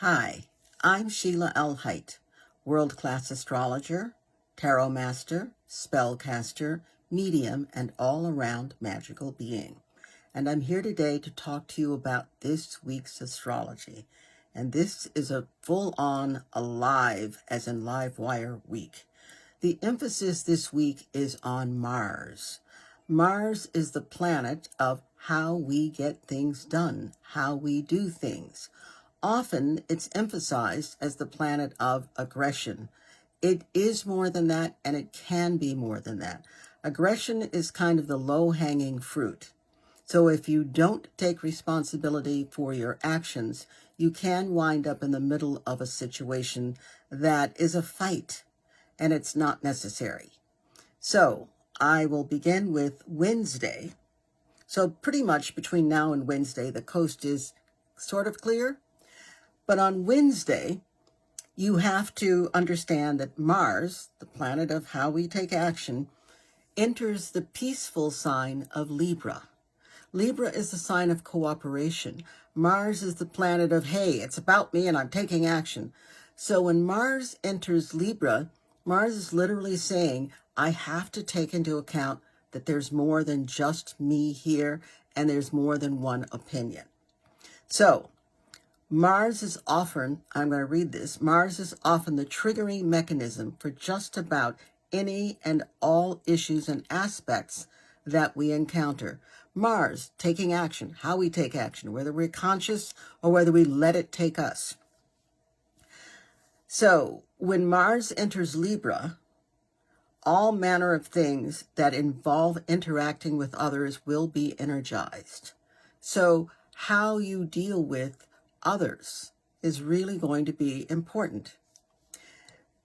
Hi, I'm Sheila L. Haidt, world-class astrologer, tarot master, spellcaster, medium, and all-around magical being. And I'm here today to talk to you about this week's astrology. And this is a full-on alive, as in live wire week. The emphasis this week is on Mars. Mars is the planet of how we get things done, how we do things. Often it's emphasized as the planet of aggression. It is more than that, and it can be more than that. Aggression is kind of the low-hanging fruit. So if you don't take responsibility for your actions, you can wind up in the middle of a situation that is a fight, and it's not necessary. So I will begin with Wednesday. So pretty much between now and Wednesday, the coast is sort of clear. But on Wednesday, you have to understand that Mars, the planet of how we take action, enters the peaceful sign of Libra. Libra is the sign of cooperation. Mars is the planet of, hey, it's about me and I'm taking action. So when Mars enters Libra, Mars is literally saying, I have to take into account that there's more than just me here and there's more than one opinion. So Mars is often, I'm going to read this, Mars is often the triggering mechanism for just about any and all issues and aspects that we encounter. Mars, taking action, how we take action, whether we're conscious or whether we let it take us. So when Mars enters Libra, all manner of things that involve interacting with others will be energized. So how you deal with others is really going to be important.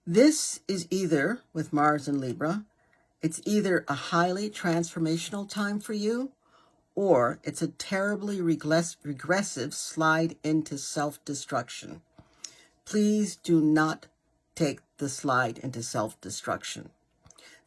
This is either, with Mars and Libra, it's either a highly transformational time for you, or it's a terribly regressive slide into self-destruction. Please do not take the slide into self-destruction.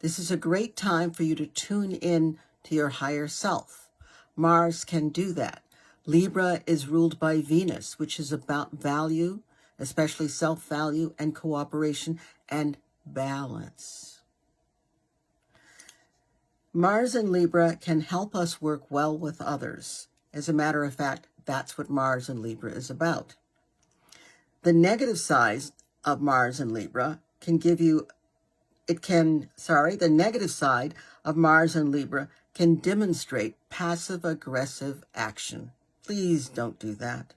This is a great time for you to tune in to your higher self. Mars can do that. Libra is ruled by Venus, which is about value, especially self-value and cooperation and balance. Mars and Libra can help us work well with others. As a matter of fact, that's what Mars and Libra is about. The negative side of Mars and Libra can give you, the negative side of Mars and Libra can demonstrate passive-aggressive action. Please don't do that.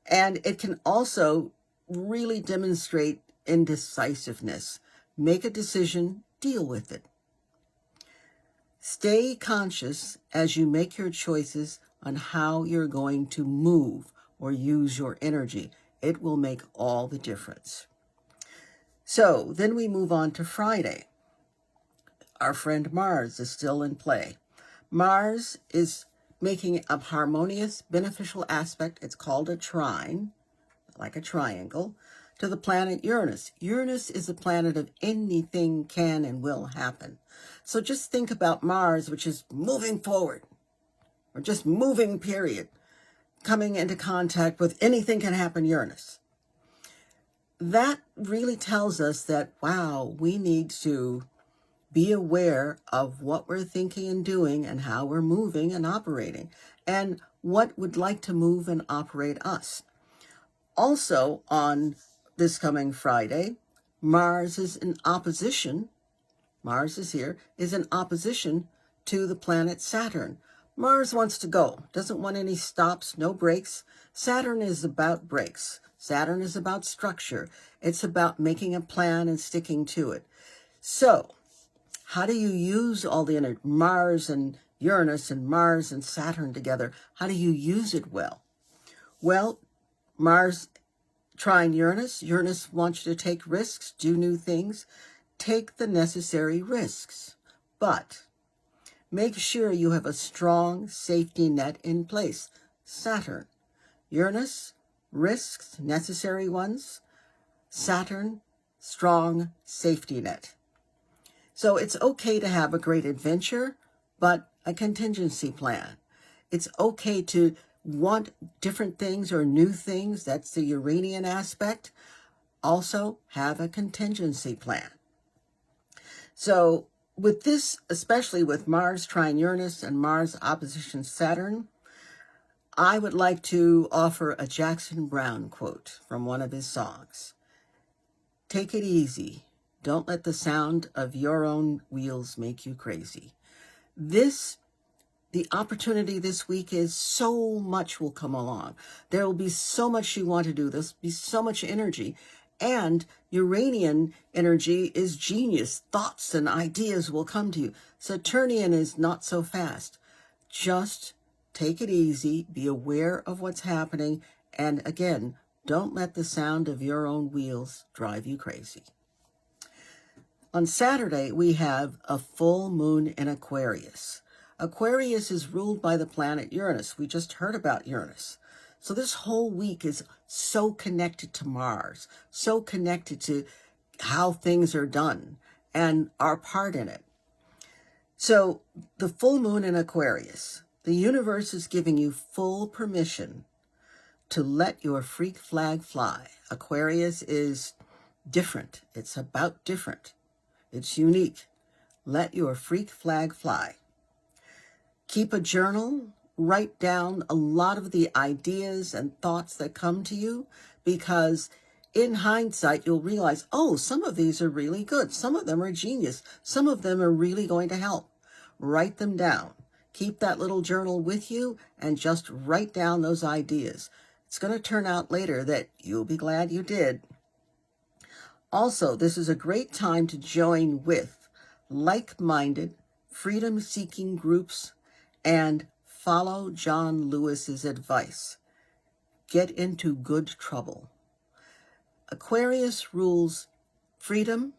And it can also really demonstrate indecisiveness. Make a decision, deal with it. Stay conscious as you make your choices on how you're going to move or use your energy. It will make all the difference. So then we move on to Friday. Our friend Mars is still in play. Mars is making a harmonious, beneficial aspect, it's called a trine, like a triangle, to the planet Uranus. Uranus is a planet of anything can and will happen. So just think about Mars, which is moving forward, or just moving, period, coming into contact with anything can happen Uranus. That really tells us that, wow, we need to be aware of what we're thinking and doing and how we're moving and operating and what would like to move and operate us. Also on this coming Friday, Mars is in opposition. Mars is here, is in opposition to the planet Saturn. Mars wants to go, doesn't want any stops, no breaks. Saturn is about breaks. Saturn is about structure. It's about making a plan and sticking to it. So how do you use all the energy, Mars and Uranus and Mars and Saturn together? How do you use it well? Well, Mars trine Uranus. Uranus wants you to take risks, do new things, take the necessary risks. But make sure you have a strong safety net in place. Saturn, Uranus, risks, necessary ones. Saturn, strong safety net. So it's okay to have a great adventure, but a contingency plan. It's okay to want different things or new things, that's the Uranian aspect, also have a contingency plan. So with this, especially with Mars trine Uranus and Mars opposition Saturn, I would like to offer a Jackson Browne quote from one of his songs. Take it easy. Don't let the sound of your own wheels make you crazy. The opportunity this week is so much will come along. There will be so much you want to do. There'll be so much energy. And Uranian energy is genius. Thoughts and ideas will come to you. Saturnian is not so fast. Just take it easy. Be aware of what's happening. And again, don't let the sound of your own wheels drive you crazy. On Saturday, we have a full moon in Aquarius. Aquarius is ruled by the planet Uranus. We just heard about Uranus. So this whole week is so connected to Mars, so connected to how things are done and our part in it. So the full moon in Aquarius, the universe is giving you full permission to let your freak flag fly. Aquarius is different. It's about different. It's unique. Let your freak flag fly. Keep a journal. Write down a lot of the ideas and thoughts that come to you, because in hindsight, you'll realize, oh, some of these are really good. Some of them are genius. Some of them are really going to help. Write them down. Keep that little journal with you and just write down those ideas. It's going to turn out later that you'll be glad you did. Also, this is a great time to join with like-minded, freedom-seeking groups and follow John Lewis's advice. Get into good trouble. Aquarius rules freedom,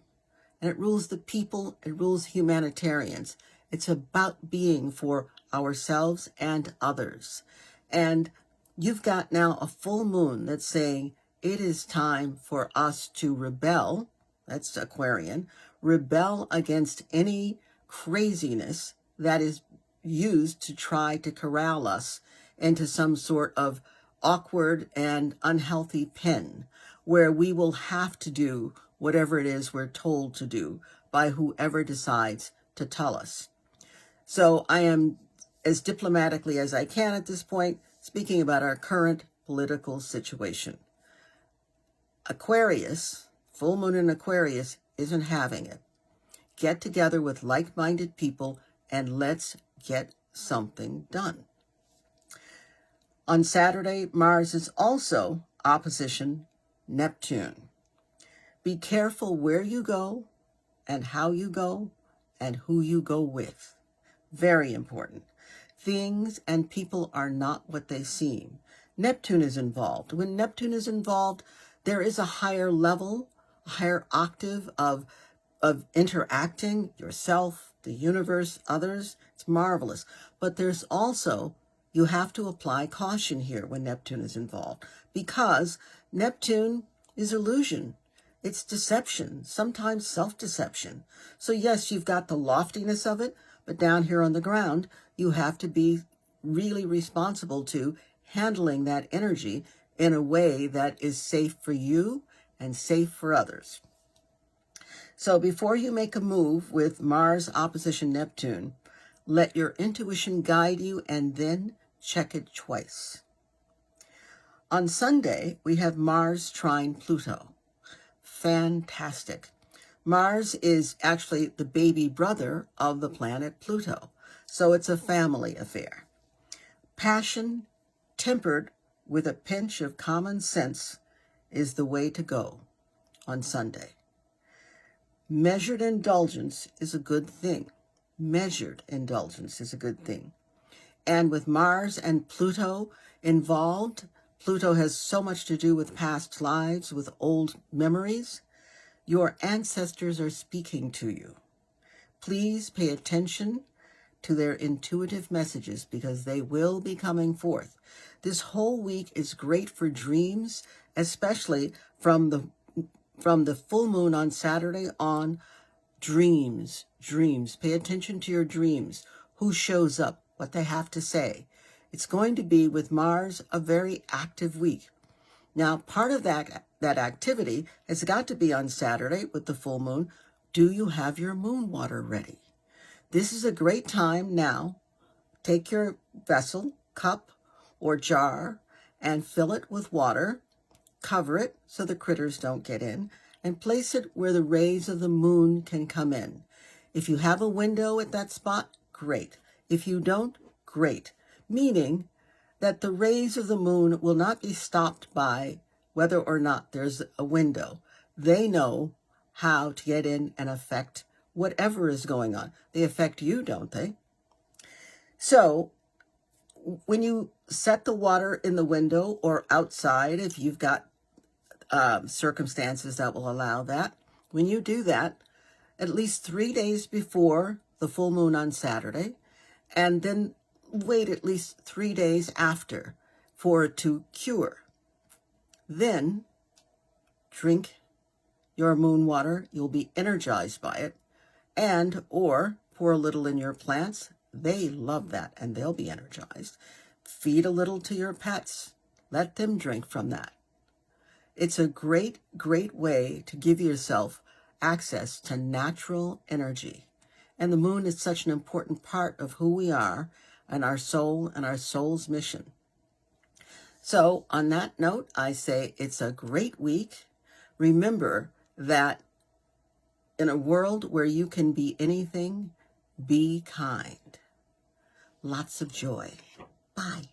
and it rules the people, it rules humanitarians. It's about being for ourselves and others. And you've got now a full moon that's saying it is time for us to rebel, that's Aquarian, rebel against any craziness that is used to try to corral us into some sort of awkward and unhealthy pen where we will have to do whatever it is we're told to do by whoever decides to tell us. So I am, as diplomatically as I can at this point, speaking about our current political situation. Aquarius, full moon in Aquarius, isn't having it. Get together with like-minded people and let's get something done. On Saturday, Mars is also opposition Neptune. Be careful where you go and how you go and who you go with. Very important. Things and people are not what they seem. Neptune is involved. When Neptune is involved, there is a higher level, a higher octave of interacting, yourself, the universe, others. It's marvelous. But there's also, you have to apply caution here when Neptune is involved, because Neptune is illusion. It's deception, sometimes self-deception. So yes, you've got the loftiness of it, but down here on the ground, you have to be really responsible to handling that energy in a way that is safe for you and safe for others. So before you make a move with Mars opposition Neptune, let your intuition guide you and then check it twice. On Sunday, we have Mars trine Pluto. Fantastic. Mars is actually the baby brother of the planet Pluto, so it's a family affair. Passion, tempered with a pinch of common sense, is the way to go on Sunday. Measured indulgence is a good thing. Measured indulgence is a good thing. And with Mars and Pluto involved, Pluto has so much to do with past lives, with old memories. Your ancestors are speaking to you. Please pay attention to their intuitive messages because they will be coming forth. This whole week is great for dreams, especially from the full moon on Saturday on. Dreams. Pay attention to your dreams. Who shows up, what they have to say. It's going to be, with Mars, a very active week. Now, part of that activity has got to be on Saturday with the full moon. Do you have your moon water ready? This is a great time now. Take your vessel, cup, or jar and fill it with water. Cover it so the critters don't get in, and place it where the rays of the moon can come in. If you have a window at that spot, great. If you don't, great. Meaning that the rays of the moon will not be stopped by whether or not there's a window. They know how to get in and affect whatever is going on. They affect you, don't they? So when you set the water in the window or outside, if you've got circumstances that will allow that, when you do that, at least 3 days before the full moon on Saturday, and then wait at least 3 days after for it to cure. Then drink your moon water. You'll be energized by it, and or pour a little in your plants. They love that, and they'll be energized. Feed a little to your pets. Let them drink from that. It's a great, great way to give yourself access to natural energy. And the moon is such an important part of who we are and our soul and our soul's mission. So on that note, I say it's a great week. Remember that in a world where you can be anything, be kind. Lots of joy. Bye.